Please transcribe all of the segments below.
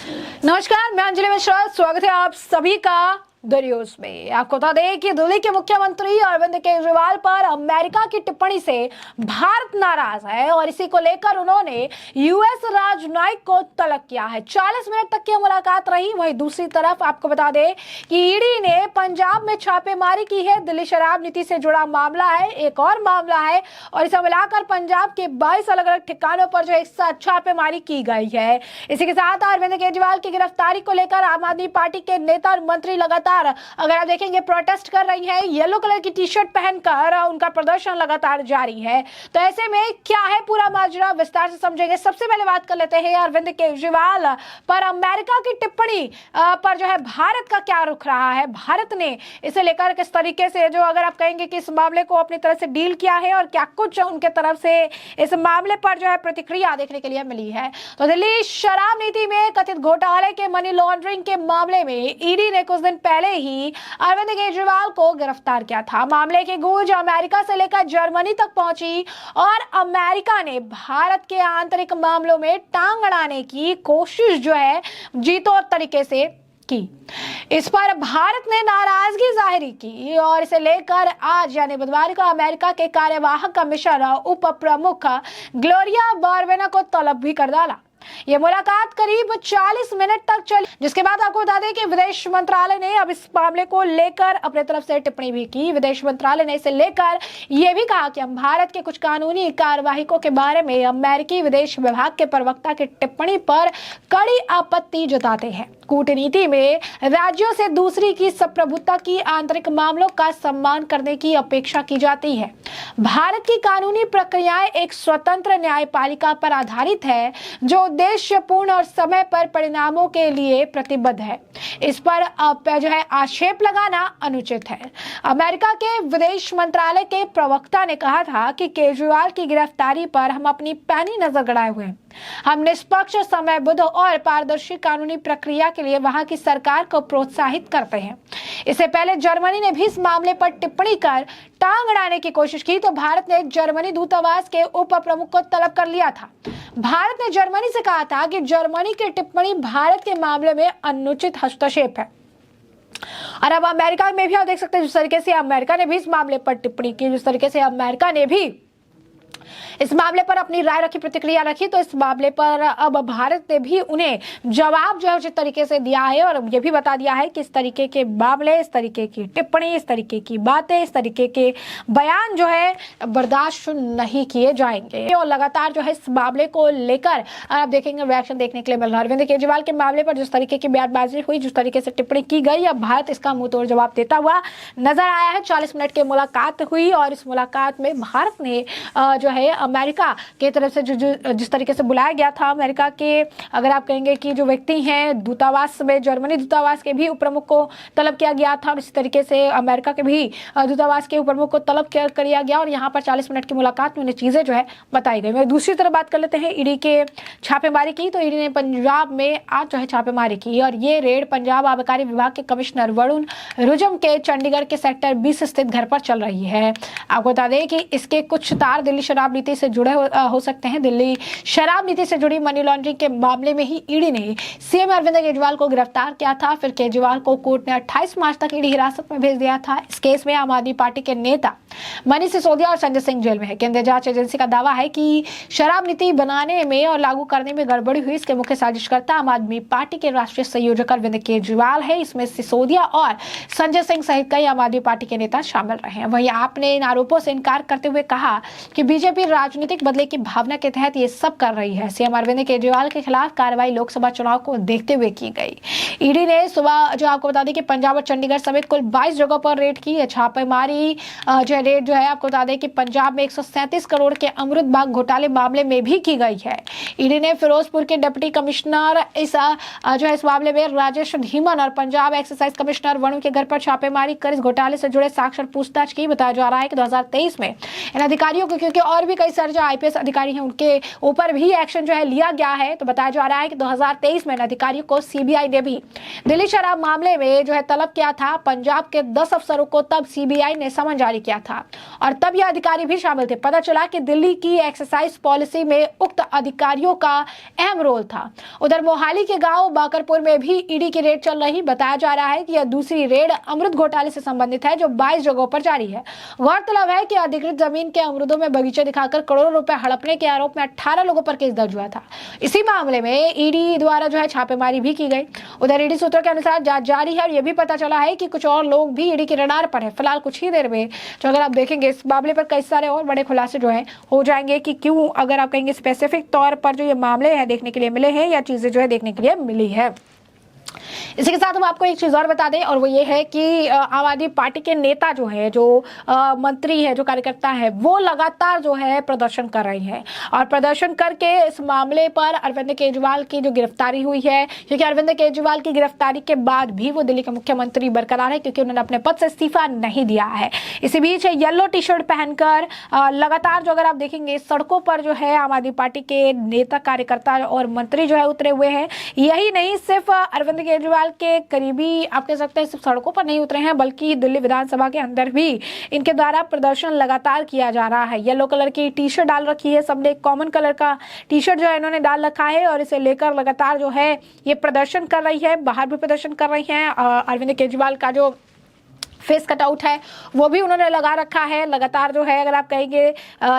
नमस्कार, मैं अंजलि मिश्रा। स्वागत है आप सभी का द न्यूज में। आपको बता दें कि दिल्ली के मुख्यमंत्री अरविंद केजरीवाल पर अमेरिका की टिप्पणी से भारत नाराज है और इसी को लेकर उन्होंने यूएस राजनयिक को तलब किया है। 40 मिनट तक की मुलाकात रही। वहीं दूसरी तरफ आपको बता दें कि ईडी ने पंजाब में छापेमारी की है। दिल्ली शराब नीति से जुड़ा मामला है, एक और मामला है और इसे मिलाकर पंजाब के 22 अलग अलग ठिकानों पर जो एक साथ छापेमारी की गई है। इसी के साथ अरविंद केजरीवाल की गिरफ्तारी को लेकर आम आदमी पार्टी के नेता और मंत्री लगातार, अगर आप देखेंगे, प्रोटेस्ट कर रही हैं। येलो कलर की टी शर्ट पहनकर उनका प्रदर्शन लगातार जारी है। तो ऐसे में क्या है पूरा माजरा, विस्तार से समझेंगे। सबसे पहले बात कर लेते हैं अरविंद केजरीवाल पर अमेरिका की टिप्पणी पर जो है भारत का क्या रुख रहा है, भारत ने इसे लेकर किस तरीके से, जो अगर आप कहेंगे कि इस मामले को अपनी तरह से डील किया है और क्या कुछ उनके तरफ से इस मामले पर जो है प्रतिक्रिया देखने के लिए मिली है। तो दिल्ली शराब नीति में कथित घोटाले के मनी लॉन्ड्रिंग के मामले में ईडी ने कुछ दिन पहले ही अरविंद केजरीवाल को गिरफ्तार किया था। मामले की गूंज अमेरिका से लेकर जर्मनी तक पहुंची और अमेरिका ने भारत के आंतरिक मामलों में टांग अड़ाने की कोशिश जो है जीतोड़ तरीके से की। इस पर भारत ने नाराजगी जाहिर की और इसे लेकर आज यानी बुधवार को अमेरिका के कार्यवाहक कमिश्नर उप प्रमुख ग्लोरिया बॉर्वेना को तलब भी कर डाला। यह मुलाकात करीब 40 मिनट तक चली, जिसके बाद आपको बता दें कि विदेश मंत्रालय ने अब इस मामले को लेकर अपने तरफ से टिप्पणी भी की। विदेश मंत्रालय ने इसे लेकर यह भी कहा कि हम भारत के कुछ कानूनी कार्यवाहियों के बारे में अमेरिकी विदेश विभाग के प्रवक्ता की टिप्पणी पर कड़ी आपत्ति जताते हैं। कूटनीति में राज्यों से दूसरी की संप्रभुता की आंतरिक मामलों का सम्मान करने की अपेक्षा की जाती है। भारत की कानूनी प्रक्रियाएं एक स्वतंत्र न्यायपालिका पर आधारित है जो उद्देश्यपूर्ण और समय पर परिणामों के लिए प्रतिबद्ध है। इस पर जो है आक्षेप लगाना अनुचित है। अमेरिका के विदेश मंत्रालय के प्रवक्ता ने कहा था कि केजरीवाल की गिरफ्तारी पर हम अपनी पैनी नजर गड़ाए हुए हैं। हम निष्पक्ष, समयबद्ध और पारदर्शी कानूनी प्रक्रिया के लिए वहां की सरकार को प्रोत्साहित करते हैं। इससे पहले जर्मनी ने भी इस मामले पर टिप्पणी कर टांग अड़ाने की कोशिश की तो भारत ने जर्मनी दूतावास के उप प्रमुख को तलब कर लिया था। भारत ने जर्मनी से कहा था कि जर्मनी की टिप्पणी भारत के मामले में अनुचित हस्तक्षेप है। और अब अमेरिका में भी आप देख सकते हैं जिस तरीके से अमेरिका ने भी इस मामले पर टिप्पणी की, जिस तरीके से अमेरिका ने भी इस मामले पर अपनी राय रखी, प्रतिक्रिया रखी, तो इस मामले पर अब भारत ने भी उन्हें जवाब जो है उचित तरीके से दिया है और ये भी बता दिया है कि इस तरीके के मामले, इस तरीके की टिप्पणी, इस तरीके की बातें, इस तरीके के बयान जो है बर्दाश्त नहीं किए जाएंगे। और लगातार जो है इस मामले को लेकर आप देखेंगे रिएक्शन देखने के लिए मिल रहा है। अरविंद केजरीवाल के मामले पर जिस तरीके की बयानबाजी हुई, जिस तरीके से टिप्पणी की गई, अब भारत इसका मुंह तोड़ जवाब देता हुआ नजर आया है। 40 मिनट की मुलाकात हुई और इस मुलाकात में भारत ने जो है अमेरिका के तरफ से जिस तरीके से बुलाया गया था, अमेरिका के अगर आप कहेंगे कि जो व्यक्ति हैं दूतावास में, जर्मनी दूतावास के भी उप प्रमुख को तलब किया गया था और इसी तरीके से अमेरिका के भी दूतावास के उप प्रमुख को तलब किया गया और यहाँ पर 40 मिनट की मुलाकात में उन्हें चीजें जो है बताई गई। मैं दूसरी तरफ बात कर लेते हैं ईडी के छापेमारी की। तो ईडी ने पंजाब में आज जो है छापेमारी की और ये रेड पंजाब आबकारी विभाग के कमिश्नर वरुण रुजम के चंडीगढ़ के सेक्टर 20 स्थित घर पर चल रही है। आपको बता दें कि इसके कुछ तार दिल्ली शराब नीति से जुड़े हो सकते हैं। दिल्ली शराब नीति से जुड़ी मनी लॉन्ड्रिंग के मामले में ही ईडी ने सीएम अरविंद केजरीवाल को गिरफ्तार किया था। फिर केजरीवाल को कोर्ट ने 28 मार्च तक ईडी हिरासत में भेज दिया था। इस केस में आम आदमी पार्टी के नेता मनीष सिसोदिया और संजय सिंह जेल में है। केंद्रीय जांच एजेंसी का दावा है कि शराब नीति बनाने में और लागू करने में गड़बड़ी हुई। इसके मुख्य साजिशकर्ता आम आदमी पार्टी के राष्ट्रीय संयोजक अरविंद केजरीवाल है। इसमें सिसोदिया और संजय सिंह सहित कई आम आदमी पार्टी के नेता शामिल रहे हैं। वहीं आपने इन आरोपों से इनकार करते हुए कहा कि बीजेपी राजनीतिक बदले की भावना के तहत ये सब कर रही है। सीएम अरविंद केजरीवाल के खिलाफ कार्रवाई लोकसभा चुनाव को देखते हुए की गई। ईडी ने सुबह जो आपको बता दें कि पंजाब और चंडीगढ़ समेत कुल 22 जगहों पर रेड की है। छापेमारी जो रेड जो है आपको बता दें कि पंजाब में 137 करोड़ के अमृत बाग घोटाले मामले में भी की गई है। ईडी ने फिरोजपुर के डिप्टी कमिश्नर जो है इस मामले में राजेश धीमन और पंजाब एक्साइज कमिश्नर वरुण के घर पर छापेमारी कर इस घोटाले से जुड़े साक्ष्य पूछताछ की। बताया जा रहा है कि 2023 में इन अधिकारियों को क्योंकि और और भी कई सारे जो IPS अधिकारी हैं उनके ऊपर भी एक्शन जो है लिया गया है। तो बताया जा रहा है कि 2023 में अधिकारियों को CBI ने भी दिल्ली शराब मामले में जो है तलब किया था। पंजाब के 10 अफसरों को तब CBI ने समन जारी किया था और तब यह अधिकारी भी शामिल थे। पता चला कि दिल्ली की एक्साइज पॉलिसी में उक्त अधिकारियों का अहम रोल था। उधर मोहाली के गांव बाकरपुर में भी ईडी की रेड चल रही। बताया जा रहा है कि यह दूसरी रेड अमृत घोटाले से संबंधित है जो 22 जगहों पर जारी है। गौरतलब है कि अधिकृत जमीन के अमरूदों में बगीचे दिखाकर करोड़ों रुपए हड़पने के आरोप में 18 लोगों पर केस दर्ज हुआ था। इसी मामले में ईडी द्वारा जो है छापेमारी भी की गई। उधर ईडी सूत्रों के अनुसार जांच जारी है और यह भी पता चला है कि कुछ और लोग भी ईडी के रडार पर है। फिलहाल कुछ ही देर में जो अगर आप देखेंगे इस मामले पर कई सारे और बड़े खुलासे जो है हो जाएंगे कि क्यों, अगर आप कहेंगे स्पेसिफिक तौर पर जो ये मामले हैं देखने के लिए मिले हैं या चीजें जो है देखने के लिए मिली है। इसी के साथ हम आपको एक चीज और बता दें और वो ये है कि आम आदमी पार्टी के नेता जो है, जो मंत्री है, जो कार्यकर्ता है, वो लगातार जो है प्रदर्शन कर रहे हैं और प्रदर्शन करके इस मामले पर अरविंद केजरीवाल की जो गिरफ्तारी हुई है, क्योंकि अरविंद केजरीवाल की गिरफ्तारी के बाद भी वो दिल्ली के मुख्यमंत्री बरकरार है क्योंकि उन्होंने अपने पद से इस्तीफा नहीं दिया है। इसी बीच येलो टी शर्ट पहनकर लगातार जो अगर आप देखेंगे सड़कों पर जो है आम आदमी पार्टी के नेता, कार्यकर्ता और मंत्री जो है उतरे हुए हैं। यही नहीं, सिर्फ अरविंद केजरीवाल के करीबी आप कह सकते हैं सिर्फ सड़कों पर नहीं उतरे हैं बल्कि दिल्ली विधानसभा के अंदर भी इनके द्वारा प्रदर्शन लगातार किया जा रहा है। येलो कलर की टी शर्ट डाल रखी है सबने, एक कॉमन कलर का टी शर्ट जो है इन्होंने डाल रखा है और इसे लेकर लगातार जो है ये प्रदर्शन कर रही है। बाहर भी प्रदर्शन कर रही है। अरविंद केजरीवाल का जो फेस कटआउट है वो भी उन्होंने लगा रखा है। लगातार जो है अगर आप कहेंगे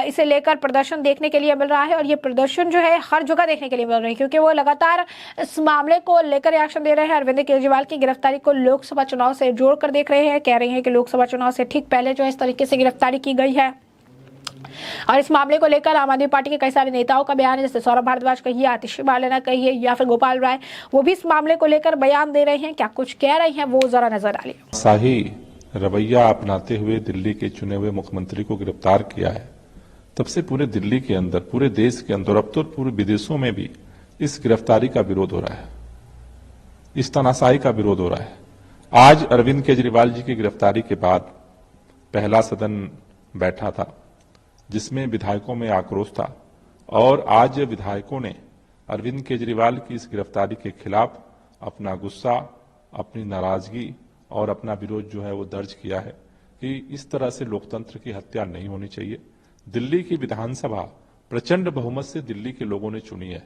इसे लेकर प्रदर्शन देखने के लिए मिल रहा है और ये प्रदर्शन जो है हर जगह देखने के लिए मिल रही है क्योंकि वो लगातार इस मामले को लेकर एक्शन दे रहे हैं। अरविंद केजरीवाल की गिरफ्तारी को लोकसभा चुनाव से जोड़कर देख रहे हैं। कह रहे हैं कि लोकसभा चुनाव से ठीक पहले जो है इस तरीके से गिरफ्तारी की गई है और इस मामले को लेकर आम आदमी पार्टी के कई सारे नेताओं का बयान है, जैसे सौरभ भारद्वाज कहिए, आतिशी मालेना कहिए या फिर गोपाल राय, वो भी इस मामले को लेकर बयान दे रहे हैं। क्या कुछ कह रहे हैं वो जरा नजर डालिए। शाही रवैया अपनाते हुए दिल्ली के चुने हुए मुख्यमंत्री को गिरफ्तार किया है, तब से पूरे दिल्ली के अंदर, पूरे देश के अंदर, अब तो पूरे विदेशों में भी इस गिरफ्तारी का विरोध हो रहा है, इस तानाशाही का विरोध हो रहा है। आज अरविंद केजरीवाल जी की गिरफ्तारी के बाद पहला सदन बैठा था जिसमें विधायकों में आक्रोश था और आज विधायकों ने अरविंद केजरीवाल की इस गिरफ्तारी के खिलाफ अपना गुस्सा, अपनी नाराजगी और अपना विरोध जो है वो दर्ज किया है कि इस तरह से लोकतंत्र की हत्या नहीं होनी चाहिए। दिल्ली की विधानसभा प्रचंड बहुमत से दिल्ली के लोगों ने चुनी है,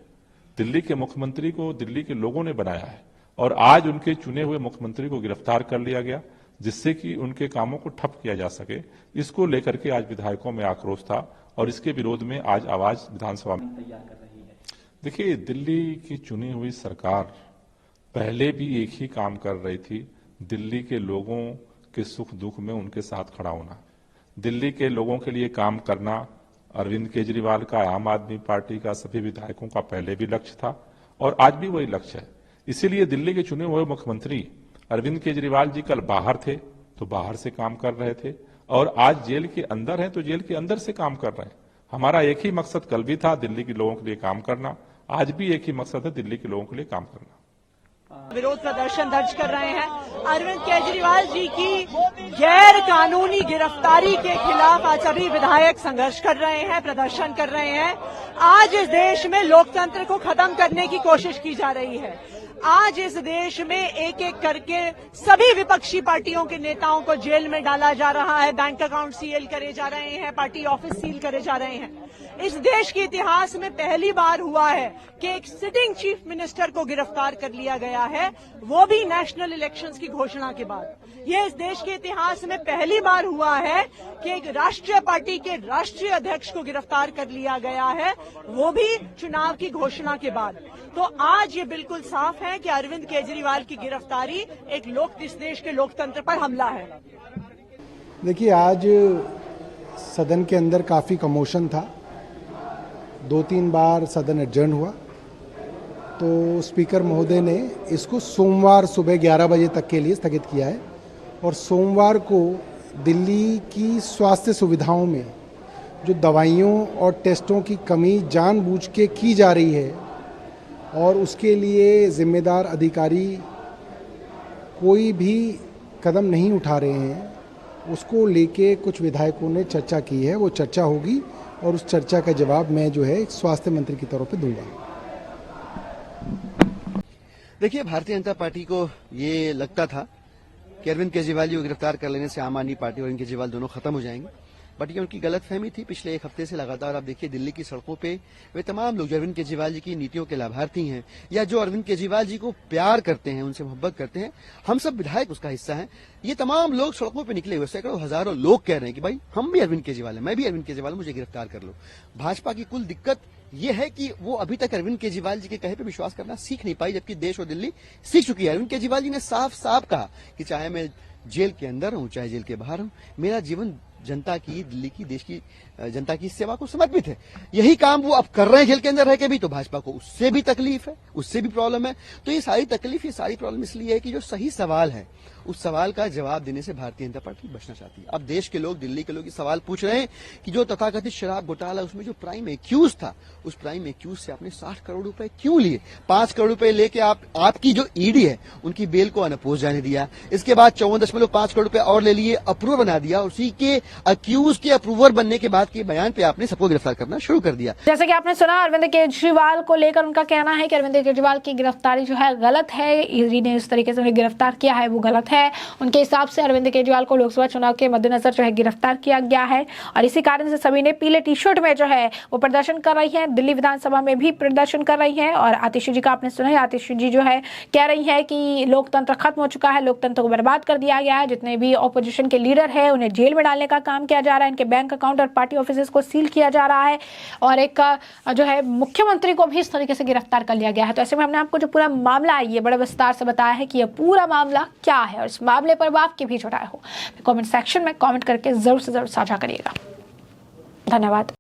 दिल्ली के मुख्यमंत्री को दिल्ली के लोगों ने बनाया है और आज उनके चुने हुए मुख्यमंत्री को गिरफ्तार कर लिया गया जिससे कि उनके कामों को ठप किया जा सके। इसको लेकर के आज विधायकों में आक्रोश था और इसके विरोध में आज आवाज विधानसभा में तैयार कर रही है। देखिए, दिल्ली की चुनी हुई सरकार पहले भी एक ही काम कर रही थी, दिल्ली के लोगों के सुख दुख में उनके साथ खड़ा होना, दिल्ली के लोगों के लिए काम करना। अरविंद केजरीवाल का, आम आदमी पार्टी का, सभी विधायकों का पहले भी लक्ष्य था और आज भी वही लक्ष्य है। इसीलिए दिल्ली के चुने हुए मुख्यमंत्री अरविंद केजरीवाल जी कल बाहर थे तो बाहर से काम कर रहे थे और आज जेल के अंदर हैं तो जेल के अंदर से काम कर रहे हैं। हमारा एक ही मकसद कल भी था, दिल्ली के लोगों के लिए काम करना। आज भी एक ही मकसद है, दिल्ली के लोगों के लिए काम करना। विरोध प्रदर्शन दर्ज कर रहे हैं। अरविंद केजरीवाल जी की गैर कानूनी गिरफ्तारी के खिलाफ आज सभी विधायक संघर्ष कर रहे हैं, प्रदर्शन कर रहे हैं। आज इस देश में लोकतंत्र को खत्म करने की कोशिश की जा रही है। आज इस देश में एक एक करके सभी विपक्षी पार्टियों के नेताओं को जेल में डाला जा रहा है, बैंक अकाउंट सील करे जा रहे हैं, पार्टी ऑफिस सील करे जा रहे हैं। इस देश के इतिहास में पहली बार हुआ है कि एक सिटिंग चीफ मिनिस्टर को गिरफ्तार कर लिया गया है, वो भी नेशनल इलेक्शंस की घोषणा के बाद। ये इस देश के इतिहास में पहली बार हुआ है कि एक राष्ट्रीय पार्टी के राष्ट्रीय अध्यक्ष को गिरफ्तार कर लिया गया है, वो भी चुनाव की घोषणा के बाद। तो आज ये बिल्कुल साफ है कि अरविंद केजरीवाल की गिरफ्तारी इस देश के लोकतंत्र पर हमला है। देखिए, आज सदन के अंदर काफी कमोशन था, 2-3 बार सदन एडजर्न हुआ, तो स्पीकर महोदय ने इसको सोमवार सुबह 11 बजे तक के लिए स्थगित किया है और सोमवार को दिल्ली की स्वास्थ्य सुविधाओं में जो दवाइयों और टेस्टों की कमी जानबूझ के की जा रही है और उसके लिए जिम्मेदार अधिकारी कोई भी कदम नहीं उठा रहे हैं, उसको लेके कुछ विधायकों ने चर्चा की है। वो चर्चा होगी और उस चर्चा का जवाब मैं जो है स्वास्थ्य मंत्री के तौर पे दूंगा। देखिए, भारतीय जनता पार्टी को ये लगता था कि अरविंद केजरीवाल जी को गिरफ्तार कर लेने से आम आदमी पार्टी और अरविंद केजरीवाल दोनों खत्म हो जाएंगे, बट ये उनकी गलतफहमी थी। पिछले एक हफ्ते से लगातार आप देखिए दिल्ली की सड़कों पे वे तमाम लोग जो अरविंद केजरीवाल जी की नीतियों के लाभार्थी हैं या जो अरविंद केजरीवाल जी को प्यार करते हैं, उनसे मोहब्बत करते हैं, हम सब विधायक उसका हिस्सा हैं, ये तमाम लोग सड़कों पे निकले हुए सैकड़ों हजारों लोग कह रहे हैं कि भाई हम भी अरविंद केजरीवाल हैं, मैं भी अरविंद केजरीवाल हूं, मुझे गिरफ्तार कर लो। भाजपा की कुल दिक्कत ये है कि वो अभी तक अरविंद केजरीवाल जी के कहे पे विश्वास करना सीख नहीं पाई, जबकि देश और दिल्ली सीख चुकी है। अरविंद केजरीवाल जी ने साफ साफ कहा कि चाहे मैं जेल के अंदर हूं चाहे जेल के बाहर हूं, मेरा जीवन जनता की, दिल्ली की, देश की जनता की सेवा को समर्पित है। यही काम वो अब कर रहे हैं जेल के अंदर रह के भी, तो भाजपा को उससे भी तकलीफ है, उससे भी प्रॉब्लम है। तो ये सारी तकलीफ, ये सारी प्रॉब्लम इसलिए है कि जो सही सवाल है उस सवाल का जवाब देने से भारतीय जनता पार्टी बचना चाहती है। अब देश के लोग, दिल्ली के लोग ये सवाल पूछ रहे हैं कि जो तथाकथित शराब घोटाला, उसमें जो प्राइम एक्यूज था, उस प्राइम एक्यूज से आपने 60 करोड़ रुपए क्यों लिए? 5 करोड़ रुपए लेके आपकी जो ईडी है उनकी बेल को अनअपोज जाने दिया। इसके बाद 54.5 करोड़ रुपए और ले लिए, अप्रूवर बना दिया, उसी के अक्यूज के अप्रूवर बनने के बाद के बयान पे आपने सबको गिरफ्तार करना शुरू कर दिया। जैसे कि आपने सुना, अरविंद केजरीवाल को लेकर उनका कहना है कि अरविंद केजरीवाल की गिरफ्तारी जो है गलत है, ईडी ने इस तरीके से उन्हें गिरफ्तार किया है वो गलत है। उनके हिसाब से अरविंद केजरीवाल को लोकसभा चुनाव के मद्देनजर जो है गिरफ्तार किया गया है और इसी कारण से सभी ने पीले टी शर्ट में जो है वो प्रदर्शन कर रही हैं। दिल्ली विधानसभा में भी प्रदर्शन कर रही हैं और आतिशी जी का आपने सुना है, आतिशी जी जो है कह रही है कि लोकतंत्र खत्म हो चुका है, लोकतंत्र को बर्बाद कर दिया गया है, जितने भी ऑपोजिशन के लीडर है उन्हें जेल में डालने का काम किया जा रहा है, इनके बैंक अकाउंट और पार्टी ऑफिस को सील किया जा रहा है और एक जो है मुख्यमंत्री को भी इस तरीके से गिरफ्तार कर लिया गया है। तो ऐसे में हमने आपको जो पूरा मामला है ये बड़े विस्तार से बताया है कि यह पूरा मामला क्या है और इस मामले पर आपके भी जुटाए हो, कमेंट सेक्शन में कमेंट करके जरूर से जरूर साझा करिएगा। धन्यवाद।